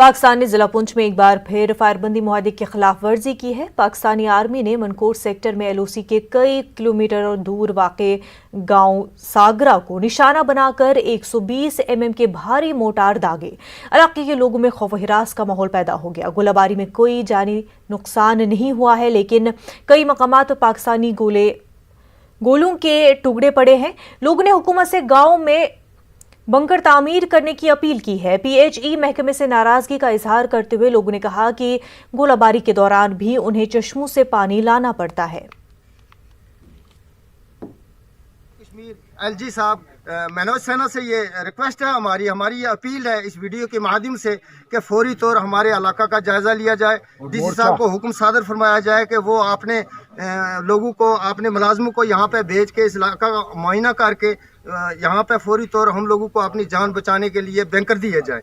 पाकिस्तान ने जिला पुंछ में एक बार फिर फायरबंदी मुआहदे की खिलाफ वर्जी की है। पाकिस्तानी आर्मी ने मनकोट सेक्टर में LOC के कई किलोमीटर दूर वाक़े गांव सागरा को निशाना बनाकर 120 mm के भारी मोर्टार दागे। इलाके के लोगों में खौफ हिरास का माहौल पैदा हो गया। गोलाबारी में कोई जानी नुकसान नहीं हुआ है, लेकिन कई मकामात पर पाकिस्तानी गोलों के टुकड़े पड़े हैं। लोगों ने हुकूमत से गांव में बंकर तामीर करने की अपील की है। PHE महकमे से नाराजगी का इजहार करते हुए लोगों ने कहा कि गोलाबारी के दौरान भी उन्हें चश्मों से पानी लाना पड़ता है। LG साहब, मनोज सेना से ये रिक्वेस्ट है, हमारी ये अपील है इस वीडियो के माध्यम से कि फौरी तौर हमारे इलाका का जायजा लिया जाए। DC साहब को हुक्म सादर फरमाया जाए कि वो अपने लोगों को, अपने मुलाजमों को यहाँ पे भेज के इस इलाका का मुआयना करके यहाँ पे फौरी तौर हम लोगों को अपनी जान बचाने के लिए बैंकर दिए जाए।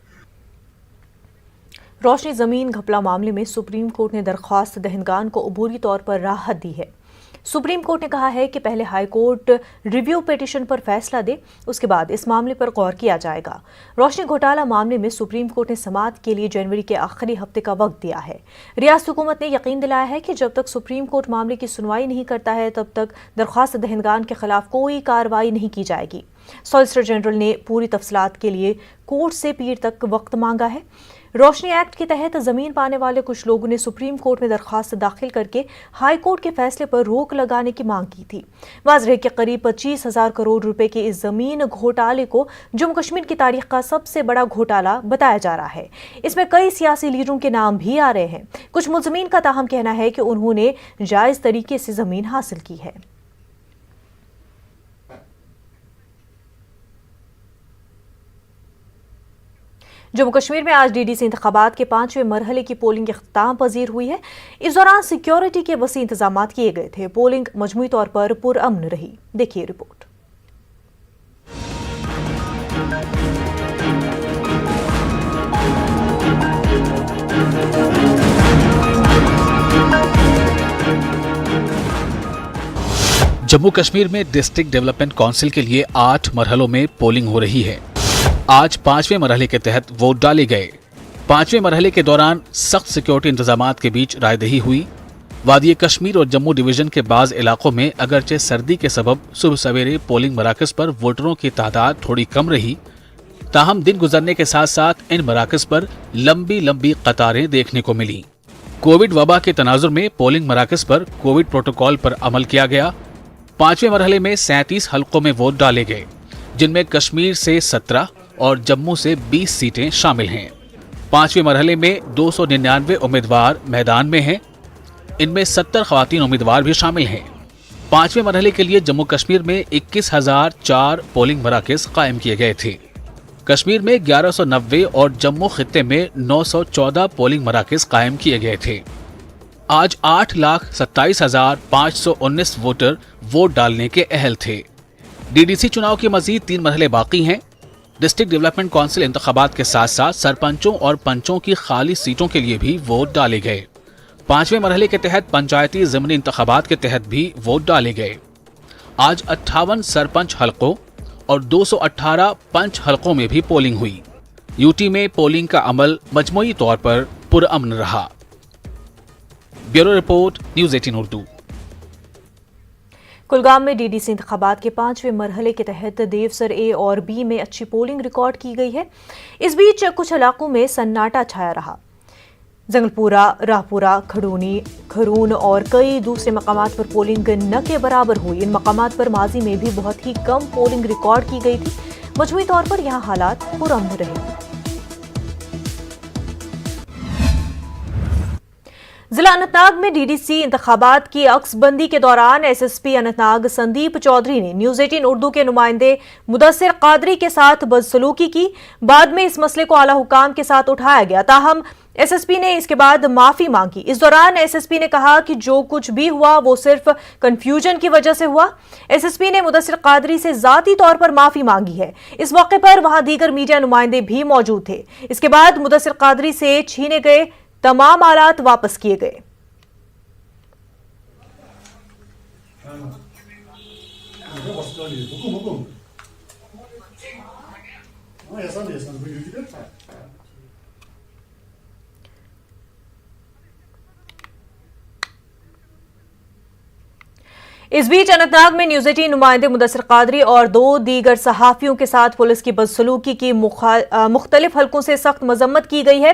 रोशनी जमीन घपला मामले में सुप्रीम कोर्ट ने दरख्वास्त दहनगान को अबूरी तौर पर राहत दी है। सुप्रीम कोर्ट ने कहा है कि पहले हाई कोर्ट रिव्यू पिटीशन पर फैसला दे, उसके बाद इस मामले पर गौर किया जाएगा। रोशनी घोटाला मामले में सुप्रीम कोर्ट ने समाअत के लिए जनवरी के आखिरी हफ्ते का वक्त दिया है। रियासत हुकूमत ने यकीन दिलाया है कि जब तक सुप्रीम कोर्ट मामले की सुनवाई नहीं करता है तब तक दरख्वास्त दहनगान के खिलाफ कोई कार्रवाई नहीं की जाएगी। सॉलिसिटर जनरल ने पूरी तफसीलात के लिए कोर्ट से पीर तक वक्त मांगा है। रोशनी एक्ट के तहत जमीन पाने वाले कुछ लोगों ने सुप्रीम कोर्ट में दरखास्त दाखिल करके हाई कोर्ट के फैसले पर रोक लगाने की मांग की थी। वाज़ेह है कि करीब 25,000 करोड़ रुपए के इस जमीन घोटाले को जम्मू कश्मीर की तारीख का सबसे बड़ा घोटाला बताया जा रहा है। इसमें कई सियासी लीडरों के नाम भी आ रहे हैं। कुछ मुलजमीन का ताहम कहना है कि उन्होंने जायज तरीके से जमीन हासिल की है। जम्मू कश्मीर में आज DDC इंतखाबात के 5वें मरहले की पोलिंग इख्तिताम पजीर हुई है। इस दौरान सिक्योरिटी के वसी इंतजाम किए गए थे। पोलिंग मजमूई तौर पर पुरअमन रही। देखिए रिपोर्ट। जम्मू कश्मीर में डिस्ट्रिक्ट डेवलपमेंट काउंसिल के लिए 8 मरहलों में पोलिंग हो रही है। आज 5वें मरहले के तहत वोट डाले गए। 5वें मरहले के दौरान सख्त सिक्योरिटी इंतजामात के बीच रायदही हुई। वादी कश्मीर और जम्मू डिवीजन के बाज इलाकों में अगरचे सर्दी के सबब सुबह सवेरे पोलिंग मराकज पर वोटरों की तादाद थोड़ी कम रही, ताहम दिन गुजरने के साथ साथ इन मराकज पर लंबी लंबी कतारें देखने को मिली। कोविड वबा के तनाजुर में पोलिंग मराकज पर कोविड प्रोटोकॉल पर अमल किया गया। 5वें मरहले में 37 हलकों में वोट डाले गए, जिनमें कश्मीर से 17 और जम्मू से 20 सीटें शामिल हैं। 5वें मरहले में 299 उम्मीदवार मैदान में हैं। इनमें 70 खवातीन उम्मीदवार भी शामिल हैं। 5वें मरहले के लिए जम्मू कश्मीर में 21,004 पोलिंग मराकज कायम किए गए थे। कश्मीर में 1190 और जम्मू खित्ते में 914 पोलिंग मराकज कायम किए गए थे। आज 8,27,519 वोटर वोट डालने के अहल थे। DDC चुनाव के मजीद 3 मरहले बाकी हैं। डिस्ट्रिक्ट डेवलपमेंट काउंसिल इंतखाबात के साथ साथ सरपंचों और पंचों की खाली सीटों के लिए भी वोट डाले गए। 5वें मरहले के तहत पंचायती ज़मीनी इंतखाबात के तहत भी वोट डाले गए। आज 58 सरपंच हलकों और 218 पंच हलकों में भी पोलिंग हुई। यूटी में पोलिंग का अमल मजमूई तौर पर पुरअमन रहा। Bureau report, news 18 Urdu. Kulgam में DDC इंतखाबात के 5वें मरहले के तहत देवसर A और B में अच्छी पोलिंग रिकॉर्ड की गई है। इस बीच कुछ इलाकों में सन्नाटा छाया रहा। जंगलपुरा, राहपुरा, खरून और कई दूसरे मकामात पर पोलिंग न के बराबर हुई। इन मकामात पर माजी में भी बहुत ही कम पोलिंग रिकॉर्ड की गई थी। मजमूई तौर पर यहाँ हालात पुरअमन रहे। जिला अनंतनाग में DDC इंतखाबात की अक्सबंदी के दौरान SSP अनंतनाग संदीप चौधरी ने न्यूज़ 18 उर्दू के नुमाइंदे मुदस्सिर कादरी के साथ बदसलूकी की। बाद में इस मसले को आला हुकाम के साथ उठाया गया, ताहम SSP ने इसके बाद माफी मांगी। इस दौरान SSP ने कहा कि जो कुछ भी हुआ वो सिर्फ कंफ्यूजन की वजह से हुआ। SSP ने मुदस्सिर कादरी से जाती तौर पर माफी मांगी है। इस मौके पर वहां दीगर मीडिया नुमाइंदे भी मौजूद थे। इसके बाद मुदस्सिर कादरी से छीने गए तमाम आलात वापस किए गए। इस बीच अनंतनाग में न्यूज़ 18 नुमाइंदे मुदस्सिर कादरी और 2 दीगर सहाफियों के साथ पुलिस की बदसलूकी की मुख्तलिफ हलकों से सख्त मजम्मत की गई है।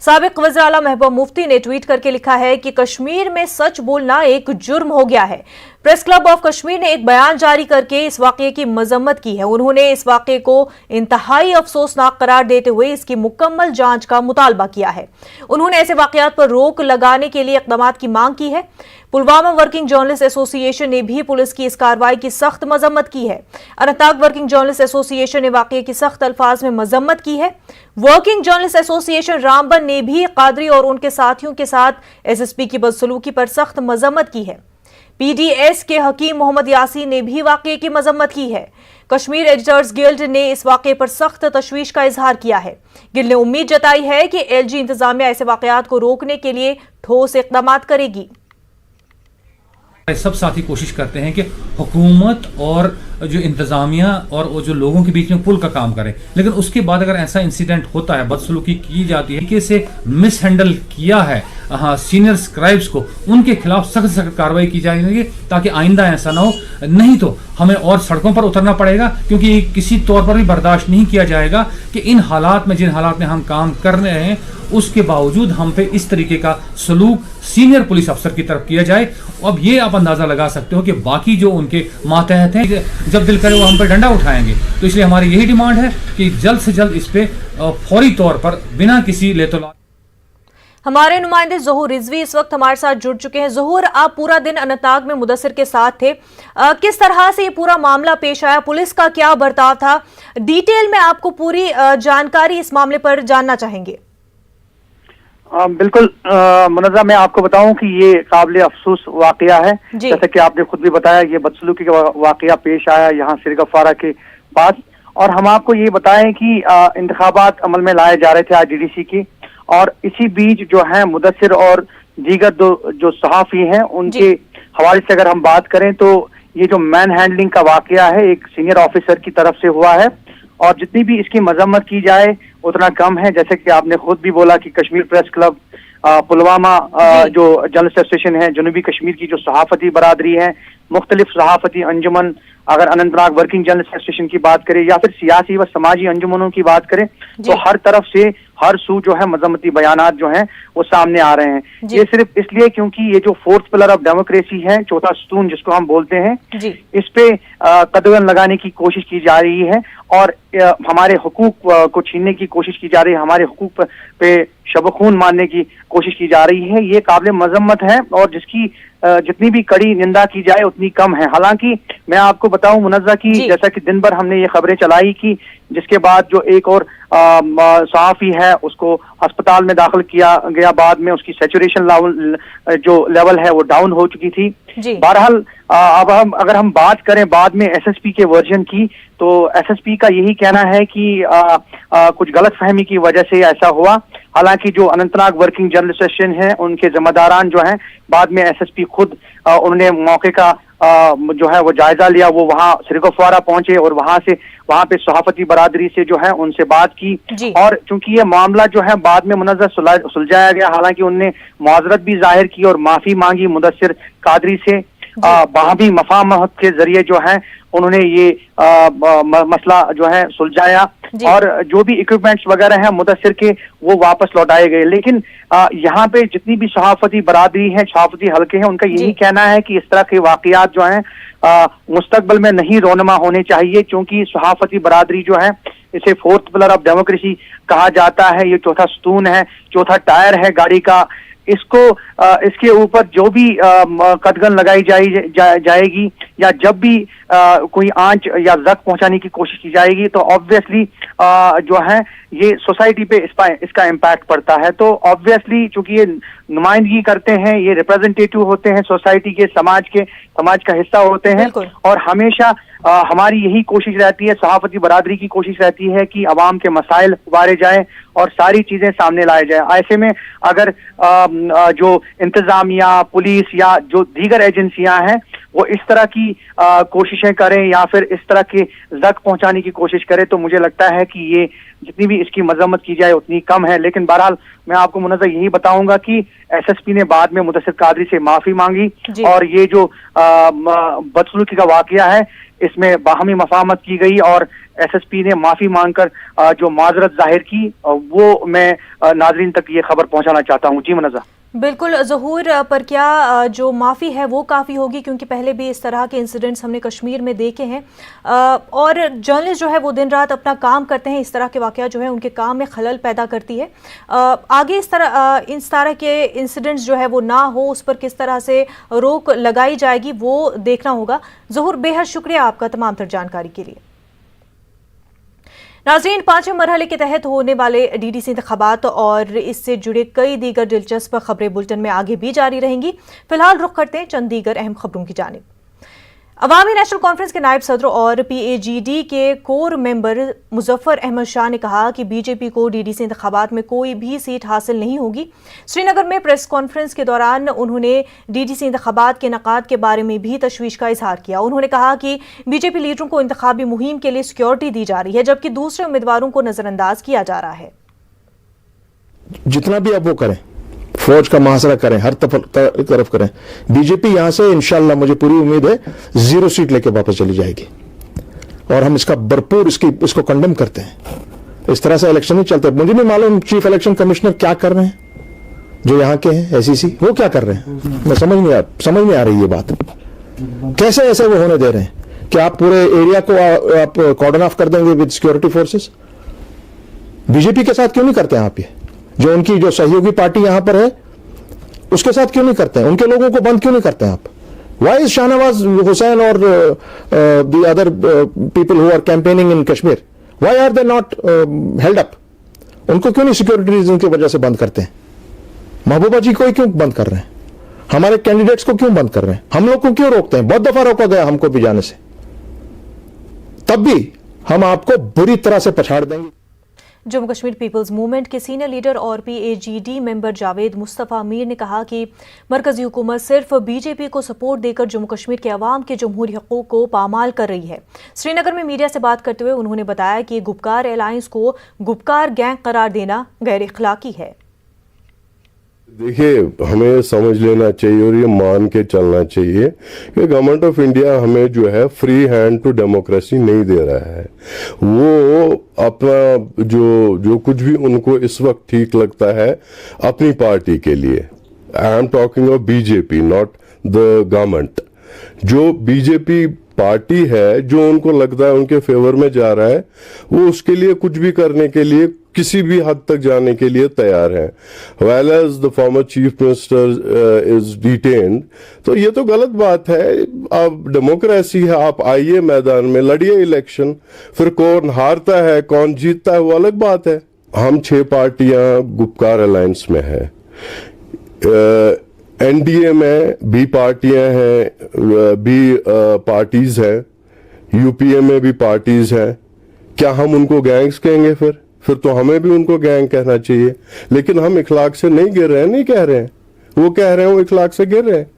साबिक वज़ीर आला महबूबा मुफ्ती ने ट्वीट करके लिखा है कि कश्मीर में सच बोलना एक जुर्म हो गया है। प्रेस क्लब ऑफ कश्मीर ने एक बयान जारी करके इस वाकये की मजम्मत की है। उन्होंने इस वाकये को इंतहाई अफसोसनाक करार देते हुए इसकी मुकम्मल जांच का मुतालबा किया है। उन्होंने ऐसे वाकयात पर रोक लगाने के लिए इक़दामात की मांग की है। पुलवामा वर्किंग जर्नलिस्ट एसोसिएशन ने भी पुलिस की इस कार्रवाई की सख्त मजम्मत की है। अनंतनाग वर्किंग जर्नलिस्ट एसोसिएशन ने वाकये की सख्त अल्फाज में मजम्मत की है। वर्किंग जर्नलिस्ट एसोसिएशन रामबन ने भी कादरी और उनके साथियों के साथ एसएसपी की बदसलूकी पर सख्त मजम्मत की है। पीडीएस के हकीम मोहम्मद यासीन ने भी वाकये की मजम्मत की है। कश्मीर एडिटर्स गिल्ड ने इस वाकये पर सख्त तशवीश का इजहार किया है। गिल्ड ने उम्मीद जताई है कि एलजी इंतजामिया ऐसे वाकयात को रोकने के लिए ठोस इक़दामात करेगी। सब साथी कोशिश करते हैं कि हुकूमत और जो इंतजामिया और वो जो लोगों के बीच में पुल का काम करे, लेकिन उसके बाद अगर ऐसा इंसिडेंट होता है, बदसलूकी की जाती है कि इसे मिस हैंडल किया है सीनियर स्क्राइब्स को, उनके खिलाफ सख्त सख्त कार्रवाई की जाएगी ताकि आइंदा ऐसा ना हो। नहीं तो हमें और सड़कों पर उतरना पड़ेगा, क्योंकि किसी तौर पर भी बर्दाश्त नहीं किया जाएगा कि इन हालात में, जिन हालात में हम काम कर रहे हैं, उसके बावजूद हम पे इस तरीके का सलूक सीनियर पुलिस अफसर की तरफ किया जाए। अब ये आप अंदाजा लगा सकते हो कि बाकी जो उनके मातहत हैं, जब दिल करे वो हम पे डंडा उठाएंगे। तो इसलिए हमारी यही डिमांड है कि जल्द से जल्द इस पे फौरी तौर पर बिना किसी लेतोलात। हमारे नुमाइंदे ज़हूर रिजवी इस वक्त हमारे साथ जुड़ चुके हैं। ज़हूर, आप पूरा दिन अनंतनाग में मुदस्सिर के साथ थे, किस तरह से ये पूरा मामला पेश आया, पुलिस का क्या बर्ताव था, डिटेल में आपको पूरी जानकारी इस मामले पर जानना चाहेंगे। बिल्कुल मुनज़्ज़ा, मैं आपको बताऊं कि ये काबिल अफसोस वाकया है। जैसा कि आपने खुद भी बताया, ये बदसलूकी का वाकया पेश आया यहाँ सिरगफारा के पास, और हम आपको ये बताएं कि इंतखाबात अमल में लाए जा रहे थे IGDC की, और इसी बीच जो है मुदस्सिर और दीगर जो सहाफ़ी हैं उनके हवाले से अगर हम बात करें तो ये जो मैन हैंडलिंग का वाकया है एक सीनियर ऑफिसर की तरफ से हुआ है, और जितनी भी इसकी मजम्मत की जाए उतना कम है। जैसे कि आपने खुद भी बोला कि कश्मीर प्रेस क्लब, पुलवामा जो जर्नलिस्ट एसोसिएशन है, जनूबी कश्मीर की जो सहाफती बरादरी है, मुख्तलिफ सहाफती अंजुमन, अगर अनंतनाग वर्किंग जर्नलिस्ट एसोसिएशन की बात करें या फिर सियासी व समाजी अंजुमनों की बात करें, तो हर तरफ से हर सू जो है मजम्मती बयानात जो हैं वो सामने आ रहे हैं। ये सिर्फ इसलिए क्योंकि ये जो फोर्थ पिलर ऑफ डेमोक्रेसी है, चौथा सतून जिसको हम बोलते हैं, इस पे कदम लगाने की कोशिश की जा रही है और हमारे हुकूक को छीनने की कोशिश की जा रही है, हमारे हुकूक पे शब-ए-खून मारने की कोशिश की जा रही है। ये काबिल मजम्मत है और जिसकी जितनी भी कड़ी निंदा की जाए उतनी कम है। हालांकि मैं आपको बताऊं मुनज़्ज़ा की, जैसा कि दिन भर हमने ये खबरें चलाई कि जिसके बाद जो एक और सहाफ़ी है उसको अस्पताल में दाखिल किया गया, बाद में उसकी सैचुरेशन लेवल है वो डाउन हो चुकी थी। बहरहाल अब अगर हम बात करें बाद में SSP के वर्जन की, तो SSP का यही कहना है कि कुछ गलत फहमी की वजह से ऐसा हुआ। हालांकि जो अनंतनाग वर्किंग जर्नलिस्ट एसोसिएशन है उनके जिम्मेदारान जो हैं, बाद में SSP खुद उन्होंने मौके का जो है वो जायजा लिया, वो वहाँ सिरगफवारा पहुंचे और वहाँ पे सहाफती बरादरी से जो है उनसे बात की, और चूंकि ये मामला जो है बाद में मुनज़्ज़र सुलझाया गया। हालांकि उनने मुआज़रत भी जाहिर की और माफी मांगी मुदस्सिर कादरी से, वहाँ भी मफाहमत के जरिए जो है उन्होंने ये मसला जो है सुलझाया और जो भी इक्विपमेंट्स वगैरह हैं मुदस्सिर के वो वापस लौटाए गए। लेकिन यहाँ पे जितनी भी सहाफती बरादरी है, सहाफती हल्के हैं, उनका यही कहना है कि इस तरह के वाकयात जो हैं मुस्तकबिल में नहीं रोनमा होने चाहिए, क्योंकि सहाफती बरादरी जो है इसे फोर्थ पिलर ऑफ डेमोक्रेसी कहा जाता है। ये चौथा सतून है, चौथा टायर है गाड़ी का। इसके ऊपर जो भी कदगन लगाई जाएगी या जब भी कोई आंच या जख्म पहुंचाने की कोशिश की जाएगी तो ऑब्वियसली जो है ये सोसाइटी पे इसका इम्पैक्ट पड़ता है। तो ऑब्वियसली चूंकि ये नुमाइंदगी करते हैं, ये रिप्रेजेंटेटिव होते हैं सोसाइटी के, समाज का हिस्सा होते हैं, और हमेशा हमारी यही कोशिश रहती है, सहाफती बरादरी की कोशिश रहती है कि अवाम के मसाइल उबारे जाएं और सारी चीजें सामने लाए जाए। ऐसे में अगर जो इंतजामिया, पुलिस या जो दीगर एजेंसियां हैं वो इस तरह की कोशिशें करें या फिर इस तरह के जख्म पहुंचाने की कोशिश करें, तो मुझे लगता है कि ये जितनी भी इसकी मजम्मत की जाए उतनी कम है। लेकिन बहरहाल मैं आपको मुनज़्ज़र यही बताऊंगा कि एसएसपी ने बाद में मुदस्सिर कादरी से माफी मांगी और ये जो बदसलूकी का वाकया है इसमें बाहमी मफाहमत की गई और एसएसपी ने माफी मांगकर जो माजरत जाहिर की, वो मैं नाजरीन तक ये खबर पहुंचाना चाहता हूँ। जी मुनज़्ज़र। बिल्कुल ज़हूर, पर क्या जो माफ़ी है वो काफ़ी होगी, क्योंकि पहले भी इस तरह के इंसिडेंट्स हमने कश्मीर में देखे हैं और जर्नलिस्ट जो है वो दिन रात अपना काम करते हैं, इस तरह के वाक़या जो है उनके काम में खलल पैदा करती है। आगे इस तरह के इंसिडेंट्स जो है वो ना हो, उस पर किस तरह से रोक लगाई जाएगी वो देखना होगा। ज़हूर, बेहद शुक्रिया आपका तमाम तर जानकारी के लिए। नाज़रीन, 5वें मरहले के तहत होने वाले डीडीसी इंतखाबात और इससे जुड़े कई दीगर दिलचस्प खबरें बुलेटिन में आगे भी जारी रहेंगी। फिलहाल रुख करते हैं चंद दीगर अहम खबरों की जानिब। अवामी नेशनल कॉन्फ्रेंस के नायब सदर और PAGD के कोर मेंबर मुजफ्फर अहमद शाह ने कहा कि बीजेपी को डीडीसी इंतखाबात में कोई भी सीट हासिल नहीं होगी। श्रीनगर में प्रेस कॉन्फ्रेंस के दौरान उन्होंने डीडीसी इंतखाबात के इनेकाद के बारे में भी तशवीश का इजहार किया। उन्होंने कहा कि बीजेपी लीडरों को इंतखाबी मुहिम के लिए सिक्योरिटी दी जा रही है, जबकि दूसरे उम्मीदवारों को नजरअंदाज किया जा रहा है। जितना भी अब वो करें, फौज का मुहासरा करें, हर तरफ करें, बीजेपी यहां से इंशाल्लाह मुझे पूरी उम्मीद है 0 सीट लेके वापस चली जाएगी और हम इसका भरपूर इसको कंडेम करते हैं। इस तरह से इलेक्शन नहीं चलते। मुझे नहीं मालूम चीफ इलेक्शन कमिश्नर क्या कर रहे हैं, जो यहां के हैं SEC, वो क्या कर रहे हैं, मैं समझ नहीं आ रही ये बात। कैसे ऐसे वो होने दे रहे हैं कि आप पूरे एरिया को आप कॉर्डन ऑफ कर देंगे विद सिक्योरिटी फोर्सेस? बीजेपी के साथ क्यों नहीं करते हैं आप? ये जो उनकी जो सहयोगी पार्टी यहां पर है उसके साथ क्यों नहीं करते हैं? उनके लोगों को बंद क्यों नहीं करते हैं आप? वाई इज शाहनवाज हुसैन और the other people who are campaigning in Kashmir, why are they not held up? उनको क्यों नहीं सिक्योरिटी रीजन की वजह से बंद करते हैं? महबूबा जी को क्यों बंद कर रहे हैं? हमारे कैंडिडेट्स को क्यों बंद कर रहे हैं? हम लोग को क्यों रोकते हैं? बहुत दफा रोका गया हमको भी जाने से, तब भी हम आपको बुरी तरह से पछाड़ देंगे। जम्मू कश्मीर पीपल्स मूवमेंट के सीनियर लीडर और PAGD मेंबर जावेद मुस्तफ़ा मीर ने कहा कि मरकजी हुकूमत सिर्फ बीजेपी को सपोर्ट देकर जम्मू कश्मीर के अवाम के जमहूरी हकूक़ को पामाल कर रही है। श्रीनगर में मीडिया से बात करते हुए उन्होंने बताया कि गुपकार एलायंस को गुपकार गैंग करार देना गैर इखलाकी है। देखिए, हमें समझ लेना चाहिए और ये मान के चलना चाहिए कि गवर्नमेंट ऑफ इंडिया हमें जो है फ्री हैंड टू डेमोक्रेसी नहीं दे रहा है। वो अपना जो कुछ भी उनको इस वक्त ठीक लगता है अपनी पार्टी के लिए, I am talking of BJP not the government, जो बीजेपी पार्टी है जो उनको लगता है उनके फेवर में जा रहा है, वो उसके लिए कुछ भी करने के लिए किसी भी हद तक जाने के लिए तैयार है। Well as the former chief minister is detained, तो ये तो गलत बात है। अब डेमोक्रेसी है, आप आइए मैदान में, लड़िए इलेक्शन, फिर कौन हारता है कौन जीतता है वो अलग बात है। हम 6 पार्टियां गुपकार अलायंस में है, NDA में भी पार्टियां हैं, भी पार्टीज हैं, UPA में भी पार्टीज हैं। क्या हम उनको गैंग्स कहेंगे? फिर तो हमें भी उनको गैंग कहना चाहिए। लेकिन हम इखलाक से नहीं गिर रहे हैं, नहीं कह रहे हैं, वो कह रहे हैं वो इखलाक से गिर रहे हैं।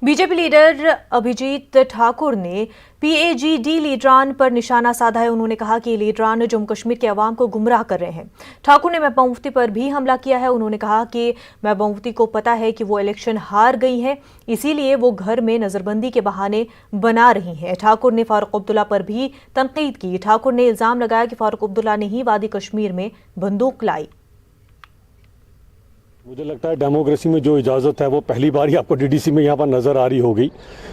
बीजेपी लीडर अभिजीत ठाकुर ने PAGD लीडरान पर निशाना साधा है। उन्होंने कहा कि लीडरान जम्मू कश्मीर के अवाम को गुमराह कर रहे हैं। ठाकुर ने महबूबा मुफ्ती पर भी हमला किया है। उन्होंने कहा कि महबूबा मुफ्ती को पता है कि वो इलेक्शन हार गई हैं, इसीलिए वो घर में नजरबंदी के बहाने बना रही हैं। ठाकुर ने फारूक अब्दुल्ला पर भी तनकीद की। ठाकुर ने इल्जाम लगाया कि फारूक अब्दुल्ला ने ही वादी कश्मीर में बंदूक लाई। मुझे लगता है डेमोक्रेसी में जो इजाज़त है वो पहली बार ही आपको DDC में यहाँ पर नज़र आ रही होगी।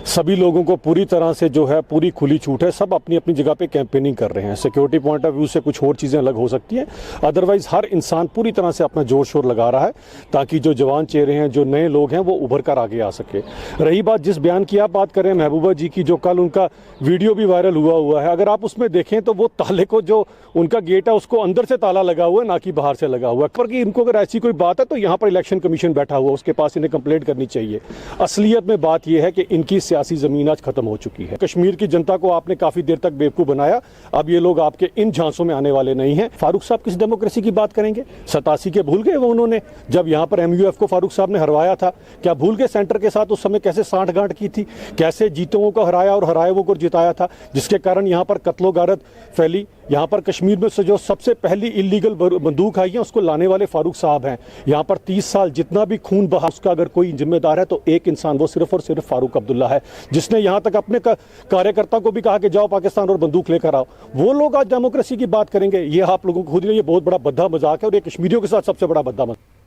सभी लोगों को पूरी तरह से जो है पूरी खुली छूट है, सब अपनी अपनी जगह पे कैंपेनिंग कर रहे हैं। सिक्योरिटी पॉइंट ऑफ व्यू से कुछ और चीज़ें अलग हो सकती हैं, अदरवाइज़ हर इंसान पूरी तरह से अपना जोर शोर लगा रहा है ताकि जो जवान चेहरे हैं, जो नए लोग हैं, वो उभर कर आगे आ सके। रही बात जिस बयान की आप बात करें महबूबा जी की, जो कल उनका वीडियो भी वायरल हुआ है, अगर आप उसमें देखें तो वो ताले को, जो उनका गेट है उसको अंदर से ताला लगा हुआ है, ना कि बाहर से लगा हुआ है। पर कि इनको अगर ऐसी कोई बात है तो यहाँ पर इलेक्शन कमीशन बैठा हुआ, उसके पास इन्हें कंप्लेंट करनी चाहिए। असलियत में बात यह है कि इनकी सियासी ज़मीन आज ख़त्म हो चुकी है। कश्मीर की जनता को आपने काफ़ी देर तक बेवकूफ़ बनाया, अब ये लोग आपके इन झांसों में आने वाले नहीं हैं। फारूक साहब किस डेमोक्रेसी की बात करेंगे? 87 के भूल गए वो उन्होंने, जब यहाँ पर MUF को फारूक साहब ने हरवाया था? क्या भूल गए सेंटर के साथ उस समय कैसे सांठगांठ की थी, कैसे जीतों को हराया और हराए को जिताया था, जिसके कारण यहाँ पर कत्लो गारत फैली। यहाँ पर कश्मीर में से जो सबसे पहली इलीगल बंदूक आई है उसको लाने वाले फारूक साहब हैं। यहाँ पर 30 साल जितना भी खून बहा उसका अगर कोई जिम्मेदार है तो एक इंसान, वो सिर्फ और सिर्फ फारूक अब्दुल्ला है, जिसने यहाँ तक अपने कार्यकर्ता को भी कहा कि जाओ पाकिस्तान और बंदूक लेकर आओ। वो लोग आज डेमोक्रेसी की बात करेंगे? ये आप लोगों को खुद ये बहुत बड़ा बद्दा मजाक है और ये कश्मीरियों के साथ सबसे बड़ा बद्दा मजाक।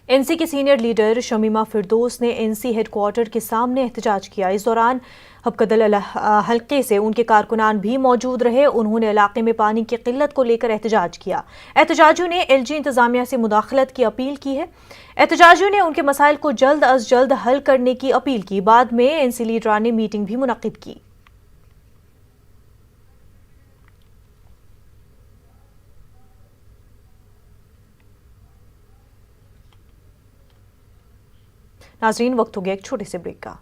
एनसी के सीनियर लीडर शमीमा फिरदौस ने एनसी हेडक्वार्टर के सामने एहतजाज किया। इस दौरान हबकदल हल्के से उनके कारकुनान भी मौजूद रहे। उन्होंने इलाके में पानी की किल्लत को लेकर एहतजाज किया। एहतजाजियों ने LG इंतजामिया से मुदाखलत की अपील की है। एहतजाजियों ने उनके मसाइल को जल्द अज जल्द हल करने की अपील की। बाद में एनसी लीडरान ने मीटिंग भी मुनक्किद की। नाजरीन, वक्त हो गया एक छोटे से ब्रेक का।